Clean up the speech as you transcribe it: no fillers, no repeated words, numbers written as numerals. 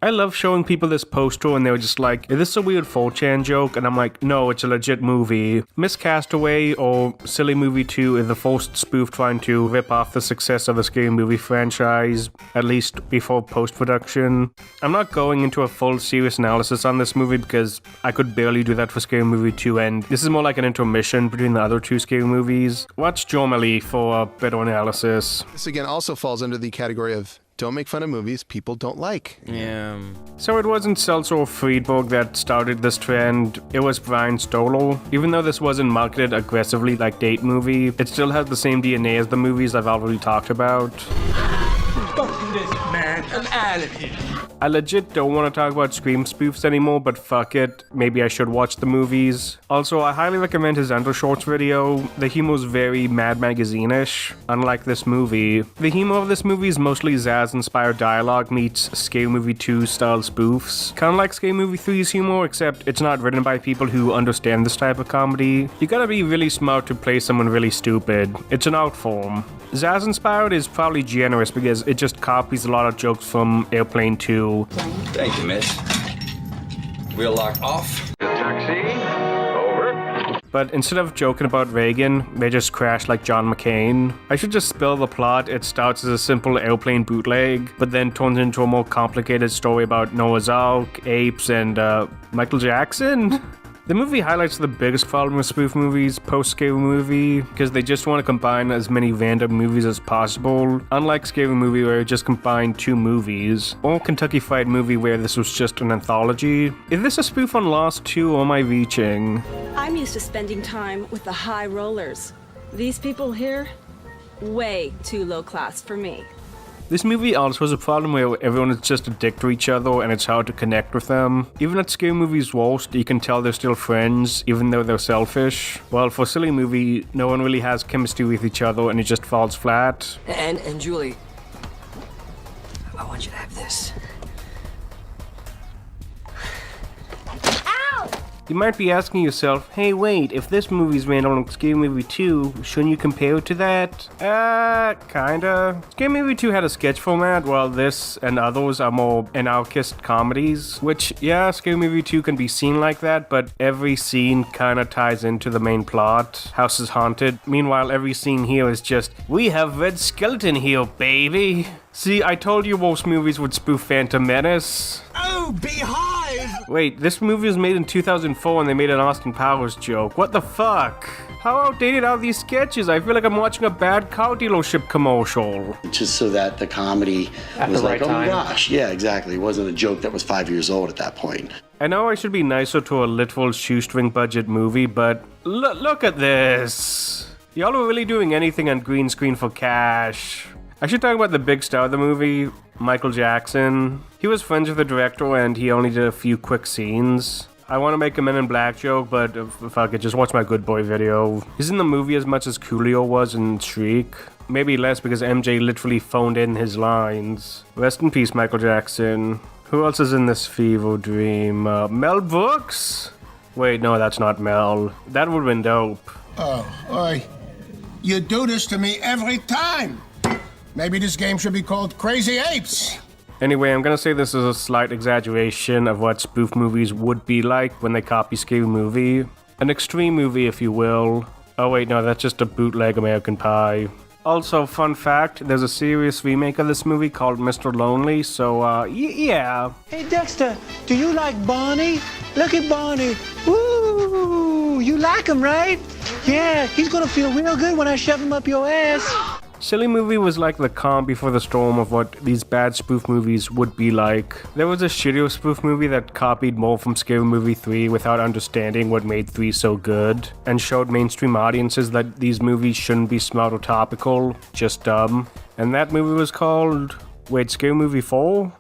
I love showing people this poster and they were just like, is this a weird 4chan joke? And I'm like, no, it's a legit movie. Miss Castaway or Silly Movie 2 is the forced spoof trying to rip off the success of the Scary Movie franchise, at least before post-production. I'm not going into a full serious analysis on this movie because I could barely do that for Scary Movie 2, and this is more like an intermission between the other two Scary movies. Watch Jormali for a better analysis. This again also falls under the category of don't make fun of movies people don't like. Yeah. So it wasn't Seltzer or Friedberg that started this trend, it was Brian Stoller. Even though this wasn't marketed aggressively like Date Movie, it still has the same DNA as the movies I've already talked about. Fuck this, man. I'm out of here. I legit don't want to talk about Scream spoofs anymore, but fuck it, maybe I should watch the movies. Also, I highly recommend his Undershorts video. The humor's very Mad Magazine-ish, unlike this movie. The humor of this movie is mostly Zaz-inspired dialogue meets Scary Movie 2 style spoofs. Kinda like Scary Movie 3's humor, except it's not written by people who understand this type of comedy. You gotta be really smart to play someone really stupid. It's an art form. Zaz-inspired is probably generous because it just copies a lot of jokes from Airplane 2. Thank you, miss. Wheel lock off. Taxi, over. But instead of joking about Reagan, they just crash like John McCain. I should just spill the plot. It starts as a simple airplane bootleg, but then turns into a more complicated story about Noah's Ark, apes, and Michael Jackson? The movie highlights the biggest problem with spoof movies post-Scary Movie, because they just want to combine as many random movies as possible, unlike Scary Movie where it just combined two movies, or Kentucky Fried Movie where this was just an anthology. Is this a spoof on Lost 2 or am I reaching? I'm used to spending time with the high rollers. These people here, way too low class for me. This movie also has a problem where everyone is just a dick to each other and it's hard to connect with them. Even at Scary Movie's worst, you can tell they're still friends, even though they're selfish. While for Silly Movie, no one really has chemistry with each other and it just falls flat. And Julie, I want you to have this. You might be asking yourself, hey wait, if this movie's made on Scary Movie 2, shouldn't you compare it to that? Kinda. Scary Movie 2 had a sketch format, while this and others are more anarchist comedies, which, yeah, Scary Movie 2 can be seen like that, but every scene kinda ties into the main plot. House is haunted. Meanwhile, every scene here is just, we have Red Skeleton here, baby. See, I told you most movies would spoof Phantom Menace. Oh, Beehive! Wait, this movie was made in 2004 and they made an Austin Powers joke. What the fuck? How outdated are these sketches? I feel like I'm watching a bad car dealership commercial. Just so that the comedy was the like, right oh my time. gosh. Yeah, exactly. It wasn't a joke that was 5 years old at that point. I know I should be nicer to a literal shoestring budget movie, but look at this. Y'all are really doing anything on green screen for cash. I should talk about the big star of the movie, Michael Jackson. He was friends with the director and he only did a few quick scenes. I want to make a Men in Black joke, but fuck it, just watch my Good Boy video. He's in the movie as much as Coolio was in Shriek. Maybe less because MJ literally phoned in his lines. Rest in peace, Michael Jackson. Who else is in this fever dream? Mel Brooks? Wait, no, that's not Mel. That would've been dope. Oh, oi. You do this to me every time. Maybe this game should be called Crazy Apes. Anyway, I'm gonna say this is a slight exaggeration of what spoof movies would be like when they copy Scary Movie. An extreme movie, if you will. Oh wait, no, that's just a bootleg American Pie. Also, fun fact, there's a serious remake of this movie called Mr. Lonely, so, yeah. Hey, Dexter, do you like Barney? Look at Barney. Woo! You like him, right? Yeah, he's gonna feel real good when I shove him up your ass. Silly Movie was like the calm before the storm of what these bad spoof movies would be like. There was a shittier spoof movie that copied more from Scary Movie 3 without understanding what made 3 so good, and showed mainstream audiences that these movies shouldn't be smart or topical, just dumb. And that movie was called... wait, Scary Movie 4?